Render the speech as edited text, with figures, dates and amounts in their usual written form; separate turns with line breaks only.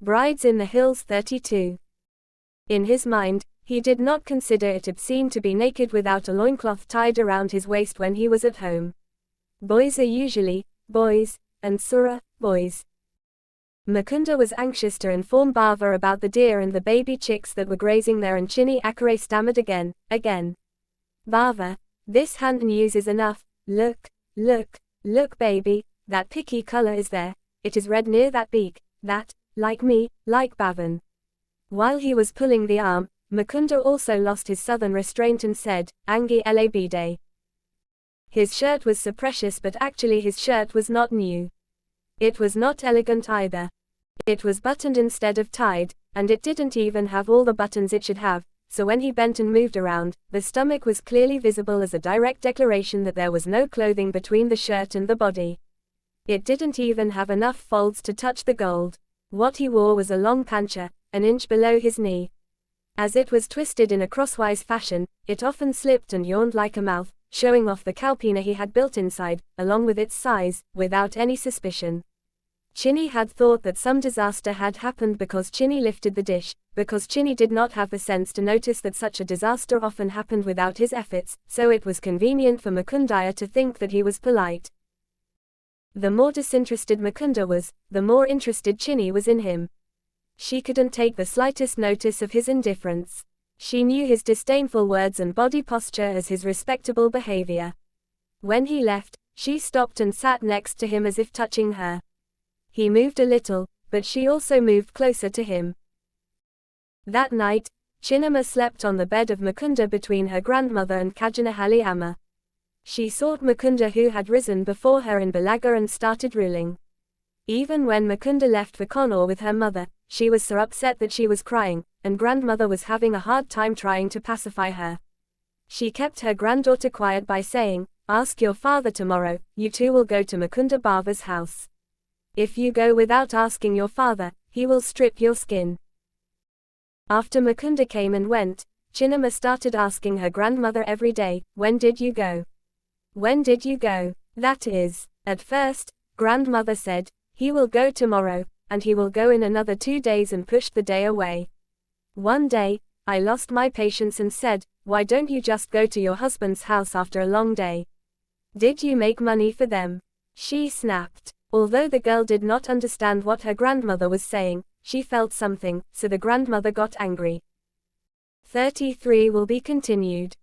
Brides in the Hills 32. In his mind, he did not consider it obscene to be naked without a loincloth tied around his waist when he was at home. Boys are usually boys, and Surah, boys. Mukunda was anxious to inform Bava about the deer and the baby chicks that were grazing there, and Chinny Akare stammered again. Bava, this hand news is enough. Look, baby, that picky color is there, it is red near that beak, that, like me, like Bhavan. While he was pulling the arm, Mukunda also lost his southern restraint and said, Angi Labide. His shirt was so precious, but actually his shirt was not new. It was not elegant either. It was buttoned instead of tied, and it didn't even have all the buttons it should have, so when he bent and moved around, the stomach was clearly visible as a direct declaration that there was no clothing between the shirt and the body. It didn't even have enough folds to touch the gold. What he wore was a long pancha, an inch below his knee. As it was twisted in a crosswise fashion, it often slipped and yawned like a mouth, showing off the kalpina he had built inside, along with its size, without any suspicion. Chinny had thought that some disaster had happened because Chinny lifted the dish, because Chinny did not have the sense to notice that such a disaster often happened without his efforts, so it was convenient for Mukundaya to think that he was polite. The more disinterested Mukunda was, the more interested Chinny was in him. She couldn't take the slightest notice of his indifference. She knew his disdainful words and body posture as his respectable behavior. When he left, she stopped and sat next to him as if touching her. He moved a little, but she also moved closer to him. That night, Chinnamma slept on the bed of Mukunda between her grandmother and Kajanahali Amma. She sought Mukunda, who had risen before her in Balaga and started ruling. Even when Mukunda left for Connor with her mother, she was so upset that she was crying, and grandmother was having a hard time trying to pacify her. She kept her granddaughter quiet by saying, "Ask your father tomorrow, you two will go to Mukunda Bava's house. If you go without asking your father, he will strip your skin." After Mukunda came and went, Chinnamma started asking her grandmother every day, "When did you go? When did you go?" That is, at first, grandmother said, "He will go tomorrow, and he will go in another 2 days," and pushed the day away. One day, I lost my patience and said, "Why don't you just go to your husband's house after a long day? Did you make money for them?" She snapped. Although the girl did not understand what her grandmother was saying, she felt something, so the grandmother got angry. 33 will be continued.